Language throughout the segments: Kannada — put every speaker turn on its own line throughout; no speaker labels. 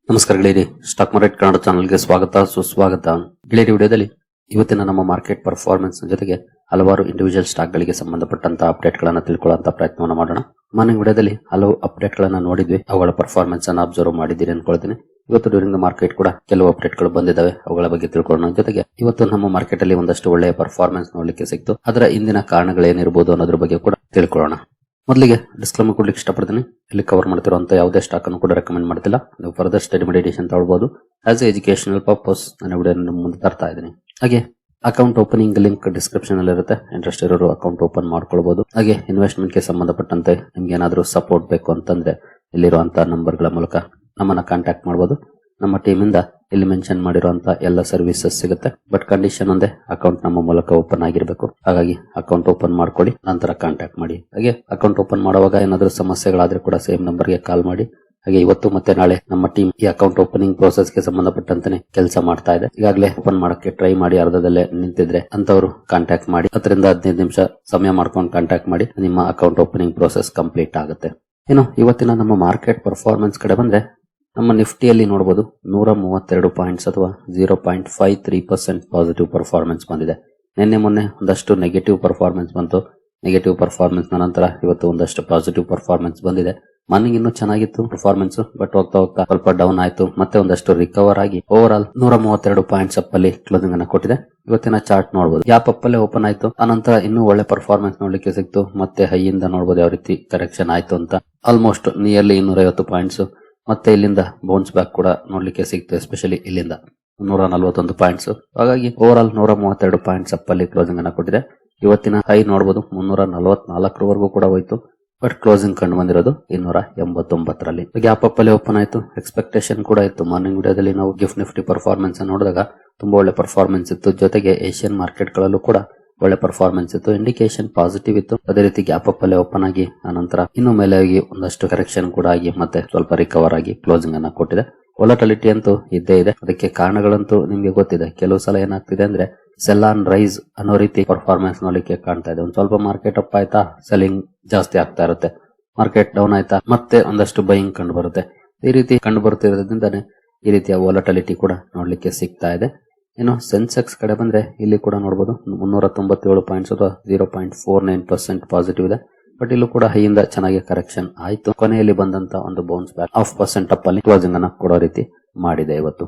ನಮಸ್ಕಾರ ಗೆಳೆಯರಿ, ಸ್ಟಾಕ್ ಮಾರ್ಕೆಟ್ ಕನ್ನಡ ಚಾನಲ್ಗೆ ಸ್ವಾಗತ ಸುಸ್ವಾಗತ. ಗೆಳೆಯರಿ, ವಿಡಿಯೋದಲ್ಲಿ ಇವತ್ತಿನ ನಮ್ಮ ಮಾರ್ಕೆಟ್ ಪರ್ಫಾರ್ಮೆನ್ಸ್ ಜೊತೆಗೆ ಹಲವಾರು ಇಂಡಿವಿಜುವಲ್ ಸ್ಟಾಕ್ ಗಳಿಗೆ ಸಂಬಂಧಪಟ್ಟಂತಹ ಅಪ್ಡೇಟ್ ಗಳನ್ನ ತಿಳ್ಕೊಳ್ಳುವಂತ ಪ್ರಯತ್ನವನ್ನು ಮಾಡೋಣ. ಮಾರ್ನಿಂಗ್ ವಿಡಿಯೋದಲ್ಲಿ ಹಲವು ಅಪ್ಡೇಟ್ ಗಳನ್ನ ನೋಡಿದ್ವಿ, ಅವುಗಳ ಪರ್ಫಾರ್ಮೆನ್ಸ್ ಅನ್ನ ಅಬ್ಸರ್ವ್ ಮಾಡಿದ್ದೀರಿ ಅನ್ಕೊಳ್ತೀನಿ. ಇವತ್ತು ಡ್ಯೂರಿಂಗ್ ದ ಮಾರ್ಕೆಟ್ ಕೂಡ ಕೆಲವು ಅಪ್ಡೇಟ್ ಗಳು ಬಂದಿದ್ದಾವೆ, ಅವುಗಳ ಬಗ್ಗೆ ತಿಳ್ಕೊಳ್ಳೋಣ. ಜೊತೆಗೆ ಇವತ್ತು ನಮ್ಮ ಮಾರ್ಕೆಟ್ ಅಲ್ಲಿ ಒಂದಷ್ಟು ಒಳ್ಳೆಯ ಪರ್ಫಾರ್ಮೆನ್ಸ್ ನೋಡ್ಲಿಕ್ಕೆ ಸಿಕ್ತು, ಅದರ ಹಿಂದಿನ ಕಾರಣಗಳೇನಿರಬಹುದು ಅನ್ನೋದ್ರ ಬಗ್ಗೆ ಕೂಡ ತಿಳ್ಕೊಳ್ಳೋಣ. ಮೊದಲಿಗೆ ಡಿಸ್ಕ್ಲೇಮರ್ ಕೊಡ್ಲಿಕ್ಕೆ ಇಷ್ಟಪಡ್ತೀನಿ. ಇಲ್ಲಿ ಕವರ್ ಮಾಡ್ತಿರುವಂತ ಯಾವುದೇ ಸ್ಟಾಕ್ ಅನ್ನು ಕೂಡ ರೆಕಮೆಂಡ್ ಮಾಡ್ತಿಲ್ಲ. ನೀವು ಫರ್ದರ್ ಸ್ಟಡಿ ಮೆಡಿಟೇಷನ್ ತಗೊಳ್ಬಹುದು. ಆಸ್ ಎಜುಕೇಶನಲ್ ಪರ್ಪಸ್ ನಾನು ವಿಡಿಯೋ ಮುಂದೆ ತರ್ತಾ ಇದ್ದೀನಿ. ಹಾಗೆ ಅಕೌಂಟ್ ಓಪನಿಂಗ್ ಲಿಂಕ್ ಡಿಸ್ಕ್ರಿಪ್ಷನ್ ಅಲ್ಲಿ ಇರುತ್ತೆ, ಇಂಟ್ರೆಸ್ಟ್ ಇರೋರು ಅಕೌಂಟ್ ಓಪನ್ ಮಾಡ್ಕೊಳ್ಬಹುದು. ಹಾಗೆ ಇನ್ವೆಸ್ಟ್ಮೆಂಟ್ ಗೆ ಸಂಬಂಧಪಟ್ಟಂತೆ ನಿಮ್ಗೆ ಏನಾದರೂ ಸಪೋರ್ಟ್ ಬೇಕು ಅಂತಂದ್ರೆ ಇಲ್ಲಿರುವಂತಹ ನಂಬರ್ ಗಳ ಮೂಲಕ ನಮ್ಮನ್ನ ಕಾಂಟ್ಯಾಕ್ಟ್ ಮಾಡಬಹುದು. ನಮ್ಮ ಟೀಮ್ ಇಂದ ಇಲ್ಲಿ ಮೆನ್ಷನ್ ಮಾಡಿರುವಂತಹ ಎಲ್ಲ ಸರ್ವಿಸಸ್ ಸಿಗುತ್ತೆ. ಬಟ್ ಕಂಡೀಷನ್ ಒಂದೇ, ಅಕೌಂಟ್ ನಮ್ಮ ಮೂಲಕ ಓಪನ್ ಆಗಿರಬೇಕು. ಹಾಗಾಗಿ ಅಕೌಂಟ್ ಓಪನ್ ಮಾಡ್ಕೊಳ್ಳಿ, ನಂತರ ಕಾಂಟ್ಯಾಕ್ಟ್ ಮಾಡಿ. ಹಾಗೆ ಅಕೌಂಟ್ ಓಪನ್ ಮಾಡುವಾಗ ಏನಾದರೂ ಸಮಸ್ಯೆಗಳಾದ್ರೆ ಕೂಡ ಸೇಮ್ ನಂಬರ್ಗೆ ಕಾಲ್ ಮಾಡಿ. ಹಾಗೆ ಇವತ್ತು ಮತ್ತೆ ನಾಳೆ ನಮ್ಮ ಟೀಮ್ ಈ ಅಕೌಂಟ್ ಓಪನಿಂಗ್ ಪ್ರೋಸೆಸ್ ಗೆ ಸಂಬಂಧಪಟ್ಟಂತೆ ಕೆಲಸ ಮಾಡ್ತಾ ಇದೆ. ಈಗಾಗಲೇ ಓಪನ್ ಮಾಡಕ್ಕೆ ಟ್ರೈ ಮಾಡಿ ಅರ್ಧದಲ್ಲೇ ನಿಂತಿದ್ರೆ ಅಂತವರು ಕಾಂಟ್ಯಾಕ್ಟ್ ಮಾಡಿ, 10-15 ನಿಮಿಷ ಸಮಯ ಮಾಡ್ಕೊಂಡು ಕಾಂಟ್ಯಾಕ್ಟ್ ಮಾಡಿ, ನಿಮ್ಮ ಅಕೌಂಟ್ ಓಪನಿಂಗ್ ಪ್ರೋಸೆಸ್ ಕಂಪ್ಲೀಟ್ ಆಗುತ್ತೆ. ಇನ್ನು ಇವತ್ತಿನ ನಮ್ಮ ಮಾರ್ಕೆಟ್ ಪರ್ಫಾರ್ಮೆನ್ಸ್ ಕಡೆ ಬಂದ್ರೆ ನಮ್ಮ ನಿಫ್ಟಿಯಲ್ಲಿ ನೋಡಬಹುದು 132 ಪಾಯಿಂಟ್ಸ್ ಅಥವಾ 0.53% ಪಾಸಿಟಿವ್ ಪರ್ಫಾರ್ಮೆನ್ಸ್ ಬಂದಿದೆ. ನಿನ್ನೆ ಮೊನ್ನೆ ಒಂದಷ್ಟು ನೆಗೆಟಿವ್ ಪರ್ಫಾರ್ಮೆನ್ಸ್ ಬಂತು. ನೆಗೆಟಿವ್ ಪರ್ಫಾರ್ಮೆನ್ಸ್ ನಂತರ ಇವತ್ತು ಒಂದಷ್ಟು ಪಾಸಿಟಿವ್ ಪರ್ಫಾರ್ಮೆನ್ಸ್ ಬಂದಿದೆ. ಮಾರ್ನಿಂಗ್ ಇನ್ನೂ ಚೆನ್ನಾಗಿತ್ತು ಪರ್ಫಾರ್ಮೆನ್ಸ್, ಬಟ್ ಹೋಗ್ತಾ ಹೋಗ್ತಾ ಸ್ವಲ್ಪ ಡೌನ್ ಆಯ್ತು. ಮತ್ತೆ ಒಂದಷ್ಟು ರಿಕವರ್ ಆಗಿ ಓವರ್ ಆಲ್ 132 ಪಾಯಿಂಟ್ಸ್ ಅಪ್ ಅಲ್ಲಿ ಕ್ಲೋಸಿಂಗ್ ಅನ್ನ ಕೊಟ್ಟಿದೆ. ಇವತ್ತಿನ ಚಾರ್ಟ್ ನೋಡಬಹುದು, ಗ್ಯಾಪ್ ಅಪ್ ಅಲ್ಲೇ ಓಪನ್ ಆಯ್ತು. ಆನಂತರ ಇನ್ನೂ ಒಳ್ಳೆ ಪರ್ಫಾರ್ಮೆನ್ಸ್ ನೋಡ್ಲಿಕ್ಕೆ ಸಿಕ್ತು. ಮತ್ತೆ ಹೈ ಇಂದ ನೋಡಬಹುದು ಯಾವ ರೀತಿ ಕರೆಕ್ಷನ್ ಆಯ್ತು ಅಂತ. Almost nearly 250 points. ಮತ್ತೆ ಇಲ್ಲಿಂದ ಬೌನ್ಸ್ ಬ್ಯಾಕ್ ಕೂಡ ನೋಡ್ಲಿಕ್ಕೆ ಸಿಕ್ತು, ಎಸ್ಪೆಷಲಿ ಇಲ್ಲಿಂದ 141 ಪಾಯಿಂಟ್ಸ್. ಹಾಗಾಗಿ ಓವರ್ ಆಲ್ 132 ಪಾಯಿಂಟ್ಸ್ ಅಪ್ ಅಲ್ಲಿ ಕ್ಲೋಸಿಂಗ್ ಅನ್ನ ಕೊಟ್ಟಿದೆ. ಇವತ್ತಿನ ಹೈ ನೋಡಬಹುದು 344 ಕೂಡ ಹೋಯ್ತು, ಬಟ್ ಕ್ಲೋಸಿಂಗ್ ಕಂಡು ಬಂದಿರೋದು 289ರಲ್ಲಿ. ಗ್ಯಾಪ್ ಅಪ್ ಅಲ್ಲಿ ಓಪನ್ ಆಯ್ತು. ಎಕ್ಸ್ಪೆಕ್ಟೇಷನ್ ಕೂಡ ಇತ್ತು. ಮಾರ್ನಿಂಗ್ ವಿಡಿಯೋದಲ್ಲಿ ನಾವು ಗಿಫ್ಟ್ ನಿಫ್ಟಿ ಪರ್ಫಾರ್ಮೆನ್ಸ್ ನೋಡಿದಾಗ ತುಂಬಾ ಒಳ್ಳೆ ಪರ್ಫಾರ್ಮೆನ್ಸ್ ಇತ್ತು. ಜೊತೆಗೆ ಏಷ್ಯನ್ ಮಾರ್ಕೆಟ್ ಗಳಲ್ಲೂ ಕೂಡ ಒಳ್ಳೆ ಪರ್ಫಾರ್ಮೆನ್ಸ್ ಇತ್ತು. ಇಂಡಿಕೇಶನ್ ಪಾಸಿಟಿವ್ ಇತ್ತು. ಅದೇ ರೀತಿ ಗ್ಯಾಪ್ ಅಪ್ ಅಲ್ಲಿ ಓಪನ್ ಆಗಿ ಆನಂತರ ಇನ್ನು ಮೇಲೆ ಆಗಿ ಒಂದಷ್ಟು ಕರೆಕ್ಷನ್ ಕೂಡ ಆಗಿ ಮತ್ತೆ ಸ್ವಲ್ಪ ರಿಕವರ್ ಆಗಿ ಕ್ಲೋಸಿಂಗ್ ಅನ್ನ ಕೊಟ್ಟಿದೆ. ವೊಲಟಿಲಿಟಿ ಅಂತೂ ಇದ್ದೇ ಇದೆ. ಅದಕ್ಕೆ ಕಾರಣಗಳಂತೂ ನಿಮ್ಗೆ ಗೊತ್ತಿದೆ. ಕೆಲವು ಸಲ ಏನಾಗ್ತಿದೆ ಅಂದ್ರೆ ಸೆಲ್ ಆನ್ ರೈಸ್ ಅನ್ನೋ ರೀತಿ ಪರ್ಫಾರ್ಮೆನ್ಸ್ ನೋಡ್ಲಿಕ್ಕೆ ಕಾಣ್ತಾ ಇದೆ. ಒಂದ್ ಸ್ವಲ್ಪ ಮಾರ್ಕೆಟ್ ಅಪ್ ಆಯ್ತಾ ಸೆಲ್ಲಿಂಗ್ ಜಾಸ್ತಿ ಆಗ್ತಾ ಇರುತ್ತೆ, ಮಾರ್ಕೆಟ್ ಡೌನ್ ಆಯ್ತಾ ಮತ್ತೆ ಒಂದಷ್ಟು ಬೈಯಿಂಗ್ ಕಂಡು ಬರುತ್ತೆ. ಈ ರೀತಿ ಕಂಡು ಬರುತ್ತಿರೋದ್ರಿಂದಾನೆ ಈ ರೀತಿಯ ವೊಲಟಿಲಿಟಿ ಕೂಡ ನೋಡ್ಲಿಕ್ಕೆ ಸಿಗ್ತಾ ಇದೆ. ಇನ್ನು ಸೆನ್ಸೆಕ್ಸ್ ಕಡೆ ಬಂದ್ರೆ ಇಲ್ಲಿ ಕೂಡ ನೋಡಬಹುದು 397 ಪಾಯಿಂಟ್ಸ್ ಅಥವಾ 0.49% ಪಾಸಿಟಿವ್ ಇದೆ. ಬಟ್ ಇಲ್ಲೂ ಕೂಡ ಹೈಯಿಂದ ಚೆನ್ನಾಗಿ ಕರೆಕ್ಷನ್ ಆಯ್ತು. ಕೊನೆಯಲ್ಲಿ ಬಂದಂತ ಒಂದು ಬೌನ್ಸ್ ಬ್ಯಾಕ್ 0.5% ಅಪ್ ಅಲ್ಲಿ ಕ್ಲೋಸಿಂಗ್ ಅನ್ನ ಕೊಡೋ ರೀತಿ ಮಾಡಿದೆ ಇವತ್ತು.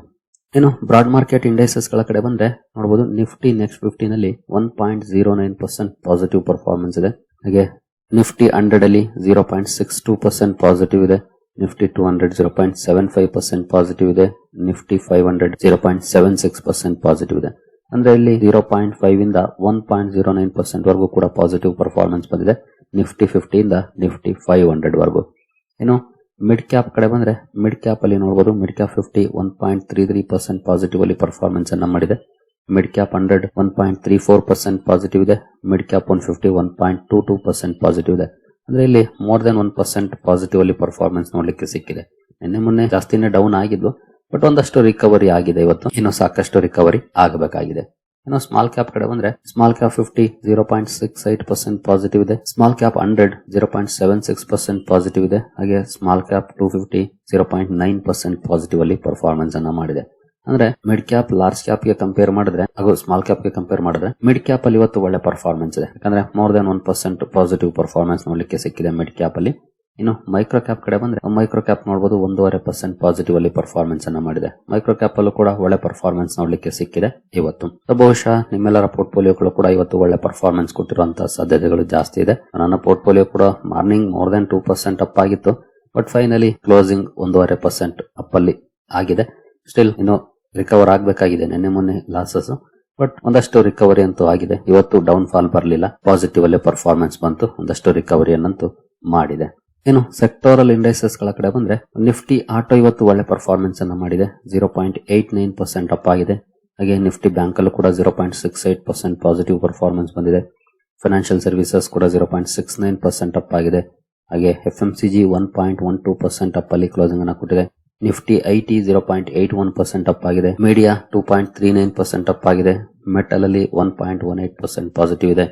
ಇನ್ನು ಬ್ರಾಡ್ ಮಾರ್ಕೆಟ್ ಇಂಡೈಸಸ್ ಗಳ ಕಡೆ ಬಂದ್ರೆ ನೋಡಬಹುದು ನಿಫ್ಟಿ ನೆಕ್ಸ್ಟ್ 50 ನಲ್ಲಿ 1.09% ಪಾಸಿಟಿವ್ ಪರ್ಫಾರ್ಮೆನ್ಸ್ ಇದೆ. ಹಾಗೆ ನಿಫ್ಟಿ 100 ಅಲ್ಲಿ 0.62% ಪಾಸಿಟಿವ್ ಇದೆ. ನಿಫ್ಟಿ 200 0.75% ಪಾಸಿಟಿವ್ ಇದೆ. ನಿಫ್ಟಿ 500 0.76% ಪಾಸಿಟಿವ್ ಇದೆ. ಅಂದ್ರೆ ಇಲ್ಲಿ 0.5 ಇಂದ 1.09% ವರೆಗೂ ಕೂಡ ಪಾಸಿಟಿವ್ ಪರ್ಫಾರ್ಮೆನ್ಸ್ ಬಂದಿದೆ ನಿಫ್ಟಿ 50 ಇಂದ ನಿಫ್ಟಿ 500 ವರೆಗೂ. ಇನ್ನು ಮಿಡ್ ಕ್ಯಾಪ್ ಕಡೆ ಬಂದ್ರೆ ಮಿಡ್ ಕ್ಯಾಪ್ ಅಲ್ಲಿ ನೋಡಬಹುದು ಮಿಡ್ ಕ್ಯಾಪ್ 50 1.33% ಪಾಸಿಟಿವ್ ಅಲ್ಲಿ ಪರ್ಫಾರ್ಮೆನ್ಸ್ ಅನ್ನ ಮಾಡಿದೆ. ಮಿಡ್ ಕ್ಯಾಪ್ 100 1.34% ಪಾಸಿಟಿವ್ ಇದೆ. ಮಿಡ್ ಕ್ಯಾಪ್ 150 1.22% ಪಾಸಿಟಿವ್ ಇದೆ. ಅಂದ್ರೆ ಇಲ್ಲಿ ಮೋರ್ ದೆನ್ 1% ಪಾಸಿಟಿವ್ ಅಲ್ಲಿ ಪರ್ಫಾರ್ಮೆನ್ಸ್ ನೋಡ್ಲಿಕ್ಕೆ ಸಿಕ್ಕಿದೆ. ನಿನ್ನೆ ಮೊನ್ನೆ ಜಾಸ್ತಿನೇ ಡೌನ್ ಆಗಿದ್ವು, ಬಟ್ ಒಂದಷ್ಟು ರಿಕವರಿ ಆಗಿದೆ. ಇವತ್ತು ಇನ್ನು ಸಾಕಷ್ಟು ರಿಕವರಿ ಆಗಬೇಕಾಗಿದೆ. ಇನ್ನು ಸ್ಮಾಲ್ ಕ್ಯಾಪ್ ಕಡೆ ಬಂದ್ರೆ ಸ್ಮಾಲ್ ಕ್ಯಾಪ್ 50 0.68% ಪಾಸಿಟಿವ್ ಇದೆ. ಸ್ಮಾಲ್ ಕ್ಯಾಪ್ 100 0.76% ಪಾಸಿಟಿವ್ ಇದೆ. ಹಾಗೆ ಸ್ಮಾಲ್ ಕ್ಯಾಪ್ 250 0.9% ಪಾಸಿಟಿವ್ ಅಲ್ಲಿ ಪರ್ಫಾರ್ಮೆನ್ಸ್ ಅನ್ನ ಮಾಡಿದೆ. ಅಂದ್ರೆ ಮಿಡ್ ಕ್ಯಾಪ್ ಲಾರ್ಜ್ ಕ್ಯಾಪ್ ಗೆ ಕಂಪೇರ್ ಮಾಡಿದ್ರೆ ಹಾಗೂ ಸ್ಮಾಲ್ ಕ್ಯಾಪ್ ಗೆ ಕಂಪೇರ್ ಮಾಡಿದ್ರೆ ಮಿಡ್ ಕ್ಯಾಪ್ ಅಲ್ಲಿ ಇವತ್ತು ಒಳ್ಳೆ ಪರ್ಫಾರ್ಮೆನ್ಸ್ ಇದೆ. ಯಾಕಂದ್ರೆ ಮೋರ್ ದೆನ್ 1% ಪಾಸಿಟಿವ್ ಪರ್ಫಾರ್ಮೆನ್ಸ್ ನೋಡ್ಲಿಕ್ಕೆ ಸಿಕ್ಕಿದೆ ಮಿಡ್ ಕ್ಯಾಪ್ ಅಲ್ಲಿ. ಇನ್ನು ಮೈಕ್ರೋ ಕ್ಯಾಪ್ ಕಡೆ ಬಂದ್ರೆ ಮೈಕ್ರೋ ಕ್ಯಾಪ್ ನೋಡಬಹುದು 1.5% ಪಾಸಿಟಿವ್ ಅಲ್ಲಿ ಪರ್ಫಾರ್ಮೆನ್ಸ್ ಅನ್ನ ಮಾಡಿದೆ. ಮೈಕ್ರೋ ಕ್ಯಾಪ್ ಅಲ್ಲೂ ಕೂಡ ಒಳ್ಳೆ ಪರ್ಫಾರ್ಮೆನ್ಸ್ ನೋಡ್ಲಿಕ್ಕೆ ಸಿಕ್ಕಿದೆ ಇವತ್ತು. ಬಹುಶಃ ನಿಮ್ಮೆಲ್ಲರ ಪೋರ್ಟ್ಫೋಲಿಯೋಗಳು ಕೂಡ ಇವತ್ತು ಒಳ್ಳೆ ಪರ್ಫಾರ್ಮೆನ್ಸ್ ಕೊಟ್ಟಿರುವಂತಹ ಸಾಧ್ಯತೆಗಳು ಜಾಸ್ತಿ ಇದೆ. ನನ್ನ ಪೋರ್ಟ್ಫೋಲಿಯೋ ಕೂಡ ಮಾರ್ನಿಂಗ್ ಮೋರ್ ದೆನ್ 2% ಅಪ್ ಆಗಿತ್ತು, ಬಟ್ ಫೈನಲಿ ಕ್ಲೋಸಿಂಗ್ 1.5% ಅಪ್ ಅಲ್ಲಿ ಆಗಿದೆ. ಸ್ಟಿಲ್ ಇನ್ನು ರಿಕವರ್ ಆಗಬೇಕಾಗಿದೆ. ನಿನ್ನೆ ಮೊನ್ನೆ ಲಾಸಸ್, ಬಟ್ ಒಂದಷ್ಟು ರಿಕವರಿ ಅಂತೂ ಆಗಿದೆ. ಇವತ್ತು ಡೌನ್ ಫಾಲ್ ಬರಲಿಲ್ಲ, ಪಾಸಿಟಿವ್ ಅಲ್ಲೇ ಪರ್ಫಾರ್ಮೆನ್ಸ್ ಬಂತು, ಒಂದಷ್ಟು ರಿಕವರಿಯನ್ನಂತೂ ಮಾಡಿದೆ. ಇನ್ನು ಸೆಕ್ಟೋರಲ್ ಇಂಡೈಸಸ್ ಗಳ ಕಡೆ ಬಂದ್ರೆ ನಿಫ್ಟಿ ಆಟೋ ಇವತ್ತು ಒಳ್ಳೆ ಪರ್ಫಾರ್ಮೆನ್ಸ್ ಅನ್ನ ಮಾಡಿದೆ. 0.89% ಅಪ್ ಆಗಿದೆ. ಹಾಗೆ ನಿಫ್ಟಿ ಬ್ಯಾಂಕ್ ಅಲ್ಲೂ ಕೂಡ 0.68% ಪಾಸಿಟಿವ್ ಪರ್ಫಾರ್ಮೆನ್ಸ್ ಬಂದಿದೆ. ಫೈನಾನ್ಷಿಯಲ್ ಸರ್ವಿಸಸ್ ಕೂಡ 0.69% ಅಪ್ ಆಗಿದೆ. ಹಾಗೆ FMCG 1.12% ಅಪ್ ಅಲ್ಲಿ ಕ್ಲೋಸಿಂಗ್ ಅನ್ನ ಕೊಟ್ಟಿದೆ. ನಿಫ್ಟಿ IT 0.81% ಅಪ್ ಆಗಿದೆ. ಮೀಡಿಯಾ 2.39% ಅಪ್ ಆಗಿದೆ. ಮೆಟಲ್ ಅಲ್ಲಿ 1.18% ಪಾಸಿಟಿವ್ ಇದೆ.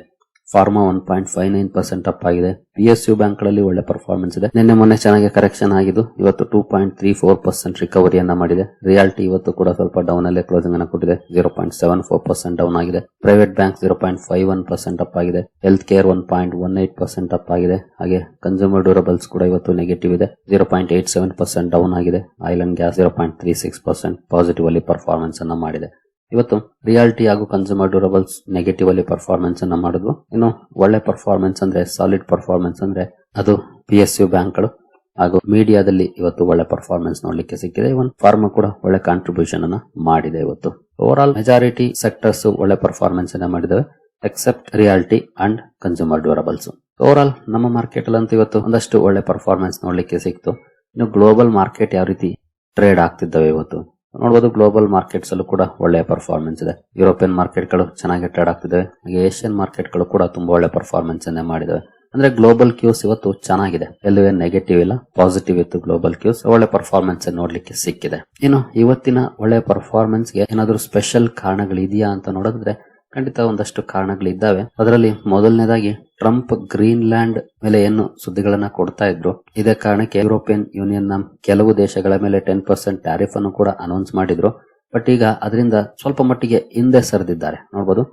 ಫಾರ್ಮಾ 1.59% ಅಪ್ ಆಗಿದೆ. PSU ಬ್ಯಾಂಕ್ ಗಳಲ್ಲಿ ಒಳ್ಳೆ ಪರ್ಫಾರ್ಮೆನ್ಸ್ ಇದೆ. ನಿನ್ನೆ ಮೊನ್ನೆ ಚೆನ್ನಾಗಿ ಕರೆಕ್ಷನ್ ಆಗಿದ್ದು ಇವತ್ತು 2.34% ರಿಕವರಿಯನ್ನ ಮಾಡಿದೆ. ರಿಯಾಲಿಟಿ ಇವತ್ತು ಕೂಡ ಸ್ವಲ್ಪ ಡೌನ್ ಅಲ್ಲೇ ಕ್ಲೋಸಿಂಗ್ ಅನ್ನು ಕೊಟ್ಟಿದೆ. 0.74% ಡೌನ್ ಆಗಿದೆ. ಪ್ರೈವೇಟ್ ಬ್ಯಾಂಕ್ 0.51% ಅಪ್ ಆಗಿದೆ. ಹೆಲ್ತ್ ಕೇರ್ 1.18% ಅಪ್ ಆಗಿದೆ. ಹಾಗೆ ಕನ್ಸ್ಯೂಮರ್ ಡ್ಯೂರಬಲ್ಸ್ ಕೂಡ ಇವತ್ತು ನೆಗೆಟಿವ್ ಇದೆ. 0.87% ಡೌನ್ ಆಗಿದೆ. ಆಯಿಲ್ ಅಂಡ್ ಗ್ಯಾಸ್ 0.36% ಪಾಸಿಟಿವ್ ಅಲ್ಲಿ ಪರ್ಫಾರ್ಮೆನ್ಸ್ ಅನ್ನ ಮಾಡಿದೆ. ಇವತ್ತು ರಿಯಾಲಿಟಿ ಹಾಗೂ ಕನ್ಸ್ಯೂಮರ್ ಡ್ಯೂರಬಲ್ಸ್ ನೆಗೆಟಿವ್ ಅಲ್ಲಿ ಪರ್ಫಾರ್ಮೆನ್ಸ್ ಅನ್ನ ಮಾಡಿದ್ವು. ಇನ್ನು ಒಳ್ಳೆ ಪರ್ಫಾರ್ಮೆನ್ಸ್ ಅಂದ್ರೆ ಸಾಲಿಡ್ ಪರ್ಫಾರ್ಮೆನ್ಸ್ ಅಂದ್ರೆ ಅದು PSU ಬ್ಯಾಂಕ್ಗಳು ಹಾಗೂ ಮೀಡಿಯಾದಲ್ಲಿ ಇವತ್ತು ಒಳ್ಳೆ ಪರ್ಫಾರ್ಮೆನ್ಸ್ ನೋಡ್ಲಿಕ್ಕೆ ಸಿಕ್ಕಿದೆ. ಇವನ್ ಫಾರ್ಮಾ ಕೂಡ ಒಳ್ಳೆ ಕಾಂಟ್ರಿಬ್ಯೂಷನ್ ಅನ್ನ ಮಾಡಿದೆ. ಇವತ್ತು ಓವರ್ ಆಲ್ ಮೆಜಾರಿಟಿ ಸೆಕ್ಟರ್ಸ್ ಒಳ್ಳೆ ಪರ್ಫಾರ್ಮೆನ್ಸ್ ಅನ್ನ ಮಾಡಿದವೆ except reality and consumer durables. Overall ನಮ್ಮ ಮಾರ್ಕೆಟ್ ಅಲ್ಲಂತೂ ಇವತ್ತು ಒಂದಷ್ಟು ಒಳ್ಳೆ ಪರ್ಫಾರ್ಮೆನ್ಸ್ ನೋಡ್ಲಿಕ್ಕೆ ಸಿಕ್ತು. ಇನ್ನು ಗ್ಲೋಬಲ್ ಮಾರ್ಕೆಟ್ ಯಾವ ರೀತಿ ಟ್ರೇಡ್ ಆಗ್ತಿದ್ದಾವೆ ಇವತ್ತು ನೋಡಬಹುದು. ಗ್ಲೋಬಲ್ ಮಾರ್ಕೆಟ್ಸ್ ಅಲ್ಲೂ ಕೂಡ ಒಳ್ಳೆಯ ಪರ್ಫಾರ್ಮೆನ್ಸ್ ಇದೆ. ಯುರೋಪಿಯನ್ ಮಾರ್ಕೆಟ್ ಗಳು ಚೆನ್ನಾಗಿ ಟ್ರೇಡ್ ಆಗ್ತಿದೆ. ಹಾಗೆ ಏಷ್ಯನ್ ಮಾರ್ಕೆಟ್ ಗಳು ಕೂಡ ತುಂಬಾ ಒಳ್ಳೆ ಪರ್ಫಾರ್ಮೆನ್ಸ್ ಅನ್ನೇ ಮಾಡಿದವೆ. ಅಂದ್ರೆ ಗ್ಲೋಬಲ್ ಕ್ಯೂಸ್ ಇವತ್ತು ಚೆನ್ನಾಗಿದೆ. ಎಲ್ಲೂ ಏನ್ ನೆಗೆಟಿವ್ ಇಲ್ಲ, ಪಾಸಿಟಿವ್ ಇತ್ತು ಗ್ಲೋಬಲ್ ಕ್ಯೂಸ್. ಒಳ್ಳೆ ಪರ್ಫಾರ್ಮೆನ್ಸ್ ನೋಡ್ಲಿಕ್ಕೆ ಸಿಕ್ಕಿದೆ. ಇನ್ನು ಇವತ್ತಿನ ಒಳ್ಳೆ ಪರ್ಫಾರ್ಮೆನ್ಸ್ ಗೆ ಏನಾದರೂ ಸ್ಪೆಷಲ್ ಕಾರಣಗಳಿದೆಯಾ ಅಂತ ನೋಡಿದ್ರೆ ಖಂಡಿತ ಒಂದಷ್ಟು ಕಾರಣಗಳಿದ್ದಾವೆ. ಅದರಲ್ಲಿ ಮೊದಲನೇದಾಗಿ ಟ್ರಂಪ್ ಗ್ರೀನ್ಲ್ಯಾಂಡ್ ಮೇಲೆ ಏನು ಸುದ್ದಿಗಳನ್ನ ಕೊಡ್ತಾ ಇದ್ರು, ಇದೇ ಕಾರಣಕ್ಕೆ ಯುರೋಪಿಯನ್ ಯೂನಿಯನ್ ನ ಕೆಲವು ದೇಶಗಳ ಮೇಲೆ 10% ಟ್ಯಾರಿಫ್ ಅನ್ನು ಕೂಡ ಅನೌನ್ಸ್ ಮಾಡಿದ್ರು. ಬಟ್ ಈಗ ಅದರಿಂದ ಸ್ವಲ್ಪ ಮಟ್ಟಿಗೆ ಹಿಂದೆ ಸರಿದಿದ್ದಾರೆ. ನೋಡಬಹುದು,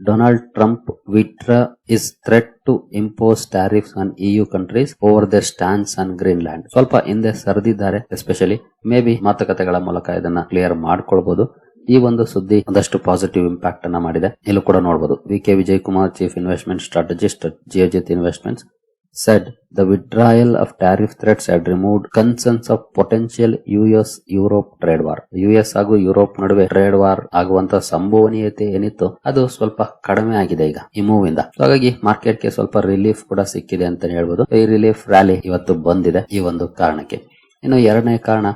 Donald Trump withdraw his threat to impose tariffs on EU countries over their stance on Greenland. ಸ್ವಲ್ಪ ಹಿಂದೆ ಸರಿದಿದ್ದಾರೆ. ಎಸ್ಪೆಷಲಿ ಮೇ ಬಿ ಮಾತುಕತೆಗಳ ಮೂಲಕ ಇದನ್ನ ಕ್ಲಿಯರ್ ಮಾಡ್ಕೊಳ್ಬಹುದು. ಈ ಒಂದು ಸುದ್ದಿ ಒಂದಷ್ಟು ಪಾಸಿಟಿವ್ ಇಂಪ್ಯಾಕ್ಟ್ ಅನ್ನ ಮಾಡಿದೆ. ಇಲ್ಲೂ ಕೂಡ ನೋಡಬಹುದು. VK Vijay Kumar, chief investment strategist at GeoJet Investments, said the withdrawal of tariff threats had removed concerns of potential US-Europe trade war. US ಹಾಗೂ ಯುರೋಪ್ ನಡುವೆ ಟ್ರೇಡ್ ವಾರ್ ಆಗುವಂತ ಸಂಭವನೀಯತೆ ಏನಿತ್ತು ಅದು ಸ್ವಲ್ಪ ಕಡಿಮೆ ಆಗಿದೆ ಈಗ ಈ ಮೂವ್ ಇಂದ. ಹಾಗಾಗಿ ಮಾರ್ಕೆಟ್ ಗೆ ಸ್ವಲ್ಪ ರಿಲೀಫ್ ಕೂಡ ಸಿಕ್ಕಿದೆ ಅಂತ ಹೇಳ್ಬೋದು. ಈ ರಿಲೀಫ್ ರ್ಯಾಲಿ ಇವತ್ತು ಬಂದಿದೆ ಈ ಒಂದು ಕಾರಣಕ್ಕೆ. ಇನ್ನು ಎರಡನೇ ಕಾರಣ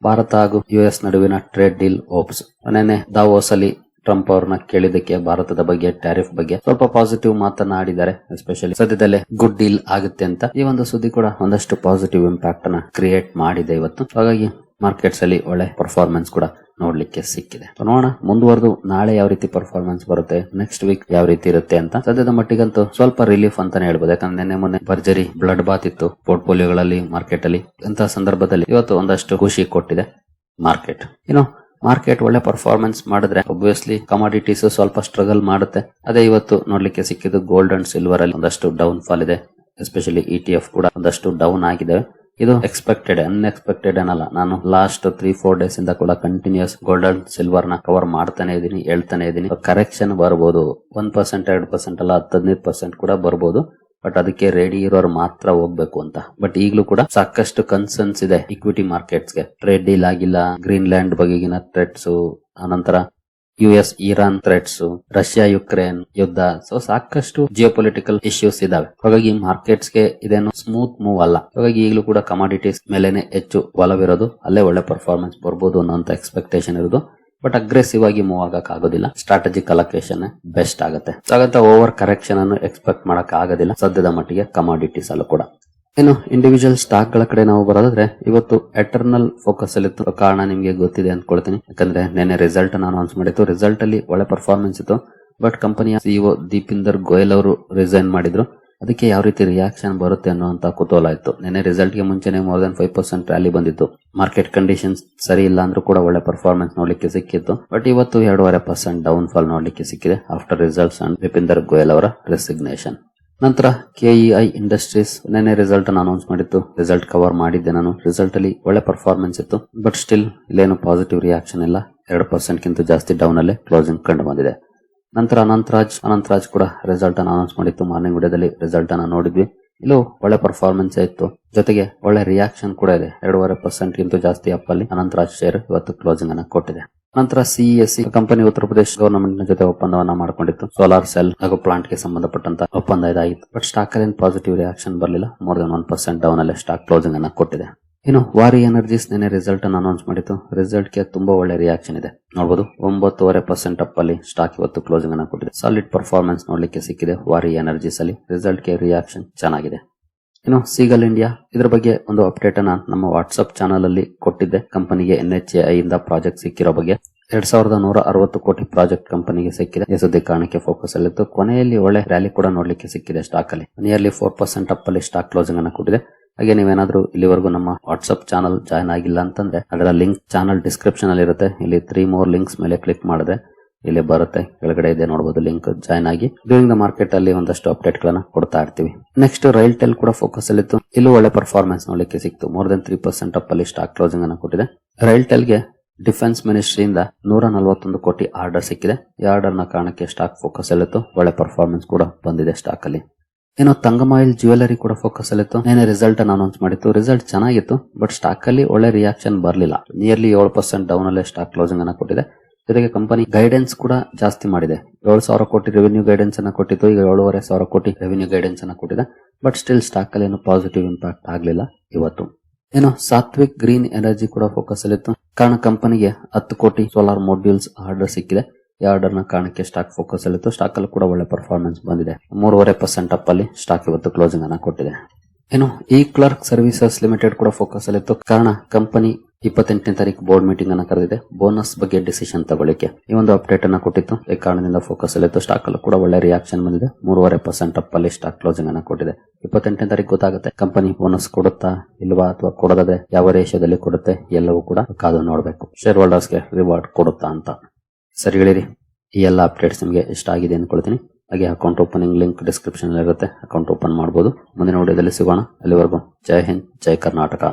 ಭಾರತ ಹಾಗೂ US ನಡುವಿನ ಟ್ರೇಡ್ ಡೀಲ್ ಓಪ್ಸ್. ನೆನ್ನೆ ದಾವೋಸ್ ಅಲ್ಲಿ ಟ್ರಂಪ್ ಅವ್ರನ್ನ ಕೇಳಿದಕ್ಕೆ ಭಾರತದ ಬಗ್ಗೆ, ಟ್ಯಾರಿಫ್ ಬಗ್ಗೆ ಸ್ವಲ್ಪ ಪಾಸಿಟಿವ್ ಮಾತನ್ನ ಆಡಿದ್ದಾರೆ. ಎಸ್ಪೆಷಲಿ ಸದ್ಯದಲ್ಲೇ ಗುಡ್ ಡೀಲ್ ಆಗುತ್ತೆ ಅಂತ. ಈ ಒಂದು ಸುದ್ದಿ ಕೂಡ ಒಂದಷ್ಟು ಪಾಸಿಟಿವ್ ಇಂಪ್ಯಾಕ್ಟ್ ಅನ್ನ ಕ್ರಿಯೇಟ್ ಮಾಡಿದೆ ಇವತ್ತು. ಹಾಗಾಗಿ ಮಾರ್ಕೆಟ್ಸ್ ಅಲ್ಲಿ ಒಳ್ಳೆ ಪರ್ಫಾರ್ಮೆನ್ಸ್ ಕೂಡ ನೋಡ್ಲಿಕ್ಕೆ ಸಿಕ್ಕಿದೆ. ನೋಡೋಣ ಮುಂದುವರೆದು ನಾಳೆ ಯಾವ ರೀತಿ ಪರ್ಫಾರ್ಮೆನ್ಸ್ ಬರುತ್ತೆ, ನೆಕ್ಸ್ಟ್ ವೀಕ್ ಯಾವ ರೀತಿ ಇರುತ್ತೆ ಅಂತ. ಸದ್ಯದ ಮಟ್ಟಿಗಂತೂ ಸ್ವಲ್ಪ ರಿಲೀಫ್ ಅಂತಾನೆ ಹೇಳ್ಬೋದು. ಯಾಕಂದ್ರೆ ನಿನ್ನೆ ಮೊನ್ನೆ ಭರ್ಜರಿ ಬ್ಲಡ್ ಬಾತ್ ಇತ್ತು ಪೋರ್ಟ್ಫೋಲಿಯೋಗಳಲ್ಲಿ, ಮಾರ್ಕೆಟ್ ಅಲ್ಲಿ. ಇಂತಹ ಸಂದರ್ಭದಲ್ಲಿ ಇವತ್ತು ಒಂದಷ್ಟು ಖುಷಿ ಕೊಟ್ಟಿದೆ ಮಾರ್ಕೆಟ್. ಇನ್ನು ಮಾರ್ಕೆಟ್ ಒಳ್ಳೆ ಪರ್ಫಾರ್ಮೆನ್ಸ್ ಮಾಡಿದ್ರೆ ಒಬ್ವಿಯಸ್ಲಿ ಕಮಾಡಿಟೀಸ್ ಸ್ವಲ್ಪ ಸ್ಟ್ರಗಲ್ ಮಾಡುತ್ತೆ. ಅದೇ ಇವತ್ತು ನೋಡ್ಲಿಕ್ಕೆ ಸಿಕ್ಕಿದ್ದು ಗೋಲ್ಡ್ ಅಂಡ್ ಸಿಲ್ವರ್ ಅಲ್ಲಿ ಒಂದಷ್ಟು ಡೌನ್ ಫಾಲ್ ಇದೆ. ಎಸ್ಪೆಷಲಿ ETF ಕೂಡ ಒಂದಷ್ಟು ಡೌನ್ ಆಗಿದೆ. ಇದು ಎಕ್ಸ್ಪೆಕ್ಟೆಡ್, ಅನ್ಎಕ್ಸ್ಪೆಕ್ಟೆಡ್ ಏನಲ್ಲ. ನಾನು ಲಾಸ್ಟ್ 3-4 ಡೇಸ್ ಇಂದ ಕೂಡ ಕಂಟಿನ್ಯೂಸ್ ಗೋಲ್ಡ್ ಅಂಡ್ ಸಿಲ್ವರ್ ನ ಕವರ್ ಮಾಡ್ತಾನೆ ಇದೀನಿ, ಹೇಳ್ತಾನೆ ಇದೀನಿ. ಕರೆಕ್ಷನ್ ಬರ್ಬೋದು, 1%, 2% ಅಲ್ಲ, 10-15% ಕೂಡ ಬರ್ಬೋದು. ಬಟ್ ಅದಕ್ಕೆ ರೆಡಿ ಇರೋರು ಮಾತ್ರ ಹೋಗ್ಬೇಕು ಅಂತ. ಬಟ್ ಈಗಲೂ ಕೂಡ ಸಾಕಷ್ಟು ಕನ್ಸರ್ನ್ಸ್ ಇದೆ ಇಕ್ವಿಟಿ ಮಾರ್ಕೆಟ್ಸ್ ಗೆ. ಟ್ರೇಡ್ ಡೀಲ್ ಆಗಿಲ್ಲ, ಗ್ರೀನ್ಲ್ಯಾಂಡ್ ಬಗೆಗಿನ ಥ್ರೆಟ್ಸ್, ಅನಂತರ US Iran threats, Russia Ukraine ಯುದ್ಧ, ಸೊ ಸಾಕಷ್ಟು ಜಿಯೋಪೊಲಿಟಿಕಲ್ ಇಶ್ಯೂಸ್ ಇದಾವೆ. ಹಾಗಾಗಿ ಮಾರ್ಕೆಟ್ಸ್ ಗೆ ಇದೇನು ಸ್ಮೂತ್ ಮೂವ್ ಅಲ್ಲ. ಹಾಗಾಗಿ ಈಗಲೂ ಕೂಡ ಕಮಾಡಿಟೀಸ್ ಮೇಲೆನೆ ಹೆಚ್ಚು ಒಲವಿರೋದು, ಅಲ್ಲೇ ಒಳ್ಳೆ ಪರ್ಫಾರ್ಮೆನ್ಸ್ ಬರ್ಬೋದು ಅನ್ನೋಂತ ಎಕ್ಸ್ಪೆಕ್ಟೇಷನ್ ಇರೋದು. ಬಟ್ ಅಗ್ರೆಸಿವ್ ಆಗಿ ಮೂವ್ ಆಗಕ್ ಆಗೋದಿಲ್ಲ. ಸ್ಟ್ರಾಟಜಿಕ್ ಅಲೋಕೇಶನ್ ಬೆಸ್ಟ್ ಆಗುತ್ತೆ. ಹಾಗಂತ ಓವರ್ ಕರೆಕ್ಷನ್ ಅನ್ನು ಎಕ್ಸ್ಪೆಕ್ಟ್ ಮಾಡಕ್ ಆಗೋದಿಲ್ಲ ಸದ್ಯದ ಮಟ್ಟಿಗೆ ಕಮಾಡಿಟೀಸ್ ಅಲ್ಲೂ ಕೂಡ. ಇನ್ನು ಇಂಡಿವಿಜುವಲ್ ಸ್ಟಾಕ್ ಗಳ ಕಡೆ ನಾವು ಬರೋದಾದ್ರೆ ಇವತ್ತು ಎಟರ್ನಲ್ ಫೋಕಸ್ ಅಲ್ಲಿ ಇತ್ತು. ಕಾರಣ ನಿಮ್ಗೆ ಗೊತ್ತಿದೆ ಅನ್ಕೊಳ್ತೀನಿ. ಯಾಕಂದ್ರೆ ನೆನ್ನೆ ರಿಸಲ್ಟ್ ಅನೌನ್ಸ್ ಮಾಡಿತ್ತು. ರಿಸಲ್ಟ್ ಅಲ್ಲಿ ಒಳ್ಳೆ ಪರ್ಫಾರ್ಮೆನ್ಸ್ ಇತ್ತು. ಬಟ್ ಕಂಪನಿಯ CEO ದೀಪಿಂದರ್ ಗೋಯಲ್ ಅವರು ರಿಸೈನ್ ಮಾಡಿದ್ರು. ಅದಕ್ಕೆ ಯಾವ ರೀತಿ ರಿಯಾಕ್ಷನ್ ಬರುತ್ತೆ ಅನ್ನುವಂತ ಕುತೂಹಲ ಇತ್ತು. ನೆನ್ನೆ ರಿಸಲ್ಟ್ ಗೆ ಮುಂಚೆನೆ ಮೋರ್ ದನ್ 5% ರ್ಯಾಲಿ ಬಂದಿತ್ತು. ಮಾರ್ಕೆಟ್ ಕಂಡೀಷನ್ಸ್ ಸರಿ ಇಲ್ಲ ಅಂದ್ರೂ ಕೂಡ ಒಳ್ಳೆ ಪರ್ಫಾರ್ಮೆನ್ಸ್ ನೋಡ್ಲಿಕ್ಕೆ ಸಿಕ್ಕಿತ್ತು. ಬಟ್ ಇವತ್ತು 2.5% ಡೌನ್ ಫಾಲ್ ನೋಡ್ಲಿಕ್ಕೆ ಸಿಕ್ಕಿದೆ ಆಫ್ಟರ್ ರಿಸಲ್ಟ್ಸ್ ಅಂಡ್ ದೀಪಿಂದರ್ ಗೋಯಲ್ ಅವರ ರೆಸಿಗ್ನೇಷನ್. ನಂತರ KEI ಇಂಡಸ್ಟ್ರೀಸ್ ನೆನ್ನೆ ರಿಸಲ್ಟ್ ಅನ್ನು ಅನೌನ್ಸ್ ಮಾಡಿತ್ತು. ರಿಸಲ್ಟ್ ಕವರ್ ಮಾಡಿದ್ದೆ ನಾನು. ರಿಸಲ್ಟ್ ಅಲ್ಲಿ ಒಳ್ಳೆ ಪರ್ಫಾರ್ಮೆನ್ಸ್ ಇತ್ತು. ಬಟ್ ಸ್ಟಿಲ್ ಇಲ್ಲೇನು ಪಾಸಿಟಿವ್ ರಿಯಾಕ್ಷನ್ ಇಲ್ಲ. 2% ಗಿಂತ ಜಾಸ್ತಿ ಡೌನ್ ಅಲ್ಲೇ ಕ್ಲೋಸಿಂಗ್ ಕಂಡು ಬಂದಿದೆ. ನಂತರ ಅನಂತರಾಜ್ ಕೂಡ ರಿಸಲ್ಟ್ ಅನ್ನು ಅನೌನ್ಸ್ ಮಾಡಿತ್ತು. ಮಾರ್ನಿಂಗ್ ವಿಡಿಯೋದಲ್ಲಿ ರಿಸಲ್ಟ್ ಅನ್ನು ನೋಡಿದ್ವಿ. ಇಲ್ಲೂ ಒಳ್ಳೆ ಪರ್ಫಾರ್ಮೆನ್ಸ್ ಇತ್ತು. ಜೊತೆಗೆ ಒಳ್ಳೆ ರಿಯಾಕ್ಷನ್ ಕೂಡ ಇದೆ. 2.5% ಗಿಂತ ಜಾಸ್ತಿ ಅಪ್ ಅಲ್ಲಿ ಅನಂತರಾಜ್ ಶೇರ್ ಇವತ್ತು ಕ್ಲೋಸಿಂಗ್ ಅನ್ನು ಕೊಟ್ಟಿದೆ. ನಂತರ CESC company Uttar Pradesh government ನ ಜೊತೆ ಒಪ್ಪಂದವನ್ನ ಮಾಡಿಕೊಂಡಿತ್ತು. ಸೋಲಾರ್ ಸೆಲ್ ಹಾಗೂ ಪ್ಲಾಂಟ್ ಗೆ ಸಂಬಂಧಪಟ್ಟಂತ ಒಪ್ಪಂದ ಇದಾಗಿತ್ತು. ಬಟ್ ಸ್ಟಾಕ್ ಅಲ್ಲಿ ಪಾಸಿಟಿವ್ ರಿಯಾಕ್ಷನ್ ಬರಲಿಲ್ಲ. ಮೋರ್ ದನ್ 1% ಡೌನ್ ಅಲ್ಲಿ ಸ್ಟಾಕ್ ಕ್ಲೋಸಿಂಗ್ ಅನ್ನ ಕೊಟ್ಟಿದೆ. ಇನ್ನು ವಾರಿ ಎನರ್ಜೀಸ್ ನೆನೆ ರಿಸಲ್ಟ್ ಅನ್ನು ಅನೌನ್ಸ್ ಮಾಡಿತ್ತು. ರಿಸಲ್ಟ್ ಗೆ ತುಂಬಾ ಒಳ್ಳೆ ರಿಯಾಕ್ಷನ್ ಇದೆ. ನೋಡಬಹುದು 9.5% ಅಪ್ ಅಲ್ಲಿ ಸ್ಟಾಕ್ ಇವತ್ತು ಕ್ಲೋಸಿಂಗ್ ಅನ್ನು ಕೊಟ್ಟಿದೆ. ಸಾಲಿಡ್ ಪರ್ಫಾರ್ಮೆನ್ಸ್ ನೋಡ್ಲಿಕ್ಕೆ ಸಿಕ್ಕಿದೆ ವಾರಿ ಎನರ್ಜೀಸ್ ಅಲ್ಲಿ. ರಿಸಲ್ಟ್ ಗೆ ರಿಯಾಕ್ಷನ್ ಚೆನ್ನಾಗಿದೆ. ಇನ್ನು ಸೀಗಲ್ ಇಂಡಿಯಾ, ಇದರ ಬಗ್ಗೆ ಒಂದು ಅಪ್ಡೇಟ್ ಅನ್ನ ನಮ್ಮ ವಾಟ್ಸ್ಆಪ್ ಚಾನಲ್ ಅಲ್ಲಿ ಕೊಟ್ಟಿದ್ದೆ. ಕಂಪನಿಗೆ NHAI ಇಂದ ಪ್ರಾಜೆಕ್ಟ್ ಸಿಕ್ಕಿರೋ ಬಗ್ಗೆ. 2160 ಕೋಟಿ ಪ್ರಾಜೆಕ್ಟ್ ಕಂಪನಿಗೆ ಸಿಕ್ಕಿದೆ. ಈ ಸುದ್ದಿ ಕಾರಣಕ್ಕೆ ಫೋಕಸ್ ಅಲ್ಲಿತ್ತು. ಕೊನೆಯಲ್ಲಿ ಒಳ್ಳೆ ರ್ಯಾಲಿ ಕೂಡ ನೋಡ್ಲಿಕ್ಕೆ ಸಿಕ್ಕಿದೆ ಸ್ಟಾಕ್ ಅಲ್ಲಿ. ನಿಯರ್ಲಿ 4% ಅಪ್ ಅಲ್ಲಿ ಸ್ಟಾಕ್ ಕ್ಲೋಸಿಂಗ್ ಅನ್ನು ಕೊಟ್ಟಿದೆ. ಹಾಗೆ ನೀವೇನಾದ್ರೂ ಇಲ್ಲಿವರೆಗೂ ನಮ್ಮ ವಾಟ್ಸ್ಆಪ್ ಚಾನಲ್ ಜಾಯ್ನ್ ಆಗಿಲ್ಲ ಅಂತಂದ್ರೆ ಅದರ ಲಿಂಕ್ ಚಾನಲ್ ಡಿಸ್ಕ್ರಿಪ್ಷನ್ ಅಲ್ಲಿ ಇರುತ್ತೆ. ಇಲ್ಲಿ 3 more ಲಿಂಕ್ಸ್ ಮೇಲೆ ಕ್ಲಿಕ್ ಮಾಡಿದ್ರೆ ಇಲ್ಲಿ ಬರುತ್ತೆ, ಕೆಳಗಡೆ ಇದೆ ನೋಡಬಹುದು ಲಿಂಕ್. ಜಾಯ್ನ್ ಆಗಿ ಡ್ಯೂರಿಂಗ್ ದ ಮಾರ್ಕೆಟ್ ಅಲ್ಲಿ ಒಂದಷ್ಟು ಅಪ್ಡೇಟ್ ಗಳನ್ನ ಕೊಡ್ತಾ ಇರ್ತೀವಿ. ನೆಕ್ಸ್ಟ್ ರೈಲ್ಟೆಲ್ ಕೂಡ ಫೋಕಸ್ ಅಲ್ಲಿತ್ತು. ಇಲ್ಲೂ ಒಳ್ಳೆ ಪರ್ಫಾರ್ಮೆನ್ಸ್ ನೋಡ್ಲಿಕ್ಕೆ ಸಿಕ್ತು. ಮೋರ್ ದನ್ 3% ಅಪ್ ಅಲ್ಲಿ ಸ್ಟಾಕ್ ಕ್ಲೋಸಿಂಗ್ ಅನ್ನು ಕೊಟ್ಟಿದೆ. ರೈಲ್ಟೆಲ್ಗೆ ಡಿಫೆನ್ಸ್ ಮಿನಿಸ್ಟ್ರಿಯಿಂದ 141 ಕೋಟಿ ಆರ್ಡರ್ ಸಿಕ್ಕಿದೆ. ಈ ಆರ್ಡರ್ ನ ಕಾರಣಕ್ಕೆ ಸ್ಟಾಕ್ ಫೋಕಸ್ ಅಲ್ಲಿತ್ತು. ಒಳ್ಳೆ ಪರ್ಫಾರ್ಮೆನ್ಸ್ ಕೂಡ ಬಂದಿದೆ ಸ್ಟಾಕ್ ಅಲ್ಲಿ. ಏನೋ ತಂಗಮಾಯಿಲ್ ಜ್ಯುವೆಲರಿ ಕೂಡ ಫೋಕಸ್ ಅಲ್ಲಿತ್ತು. ಏನೇ ರಿಸಲ್ಟ್ ಅನ್ನು ಅನೌನ್ಸ್ ಮಾಡಿತ್ತು. ರಿಸಲ್ಟ್ ಚೆನ್ನಾಗಿತ್ತು, ಬಟ್ ಸ್ಟಾಕ್ ಅಲ್ಲಿ ಒಳ್ಳೆ ರಿಯಾಕ್ಷನ್ ಬರಲಿಲ್ಲ. ನಿಯರ್ಲಿ 7% ಡೌನ್ ಅಲ್ಲೇ ಸ್ಟಾಕ್ ಕ್ಲೋಸಿಂಗ್ ಅನ್ನು ಕೊಟ್ಟಿದೆ. ಜೊತೆಗೆ ಕಂಪನಿ ಗೈಡೆನ್ಸ್ ಕೂಡ ಜಾಸ್ತಿ ಮಾಡಿದೆ. 7,000 ಕೋಟಿ ರೆವಿನ್ಯೂ ಗೈಡೆನ್ಸ್ ಅನ್ನ ಕೊಟ್ಟಿತ್ತು. ಈಗ 7,500 ಕೋಟಿ ರೆವಿನ್ಯೂ ಗೈಡೆನ್ಸ್ ಅನ್ನ ಕೊಟ್ಟಿದೆ. ಬಟ್ ಸ್ಟಿಲ್ ಸ್ಟಾಕ್ ಅಲ್ಲಿ ಏನು ಪಾಸಿಟಿವ್ ಇಂಪ್ಯಾಕ್ಟ್ ಆಗಲಿಲ್ಲ ಇವತ್ತು. ಏನೋ ಸಾತ್ವಿಕ್ ಗ್ರೀನ್ ಎನರ್ಜಿ ಕೂಡ ಫೋಕಸ್ ಅಲ್ಲಿತ್ತು. ಕಾರಣ ಕಂಪನಿಗೆ 10 ಕೋಟಿ ಸೋಲಾರ್ ಮಾಡ್ಯೂಲ್ಸ್ ಆರ್ಡರ್ ಸಿಕ್ಕಿದೆ. ಈ ಆರ್ಡರ್ ನ ಕಾರಣಕ್ಕೆ ಸ್ಟಾಕ್ ಫೋಕಸ್ ಅಲ್ಲಿತ್ತು. ಸ್ಟಾಕ್ ಅಲ್ಲಿ ಕೂಡ ಒಳ್ಳೆ ಪರ್ಫಾರ್ಮೆನ್ಸ್ ಬಂದಿದೆ. 3.5% ಅಪ್ ಅಲ್ಲಿ ಸ್ಟಾಕ್ ಇವತ್ತು ಕ್ಲೋಸಿಂಗ್ ಅನ್ನ ಕೊಟ್ಟಿದೆ. ಏನು ಈ ಕ್ಲರ್ಕ್ ಸರ್ವಿಸಸ್ ಲಿಮಿಟೆಡ್ ಕೂಡ ಫೋಕಸ್ ಅಲ್ಲಿತ್ತು. ಕಾರಣ ಕಂಪನಿ 28ನೇ ತಾರೀಕು ಬೋರ್ಡ್ ಮೀಟಿಂಗ್ ಅನ್ನ ಕರೆದಿದೆ. ಬೋನಸ್ ಬಗ್ಗೆ ಡಿಸಿಷನ್ ತಗೊಳ್ಳಿಕ್ಕೆ ಈ ಒಂದು ಅಪ್ಡೇಟ್ ಅನ್ನ ಕೊಟ್ಟಿತ್ತು. ಈ ಕಾರಣದಿಂದ ಫೋಕಸ್ ಅಲ್ಲಿತ್ತು. ಸ್ಟಾಕ್ ಅಲ್ಲೂ ಕೂಡ ಒಳ್ಳೆ ರಿಯಾಕ್ಷನ್ ಬಂದಿದೆ. 3.5% ಅಪ್ ಅಲ್ಲಿ ಸ್ಟಾಕ್ ಕ್ಲೋಸಿಂಗ್ ಅನ್ನ ಕೊಟ್ಟಿದೆ. 28ನೇ ತಾರೀಕು ಗೊತ್ತಾಗುತ್ತೆ ಕಂಪನಿ ಬೋನಸ್ ಕೊಡುತ್ತಾ ಇಲ್ವಾ ಅಥವಾ ಕೊಡದೆ ಯಾವ ರೇಷದಲ್ಲಿ ಕೊಡುತ್ತೆ ಎಲ್ಲವೂ ಕೂಡ ಕಾದು ನೋಡಬೇಕು. ಶೇರ್ ಹೋಲ್ಡರ್ಸ್ಗೆ ರಿವಾರ್ಡ್ ಕೊಡುತ್ತಾ ಅಂತ. ಸರಿ ಹೇಳಿರಿ, ಈ ಎಲ್ಲ ಅಪ್ಡೇಟ್ಸ್ ನಿಮಗೆ ಇಷ್ಟ ಆಗಿದೆ ಅನ್ಕೊಳ್ತೀನಿ. ಹಾಗೆ ಅಕೌಂಟ್ ಓಪನಿಂಗ್ ಲಿಂಕ್ ಡಿಸ್ಕ್ರಿಪ್ಷನ್ ಇರುತ್ತೆ. ಅಕೌಂಟ್ ಓಪನ್ ಮಾಡಬಹುದು. ಮುಂದಿನ ವಿಡಿಯೋದಲ್ಲಿ ಸಿಗೋಣ. ಅಲ್ಲಿವರೆಗೂ ಜೈ ಹಿಂದ್, ಜೈ ಕರ್ನಾಟಕ.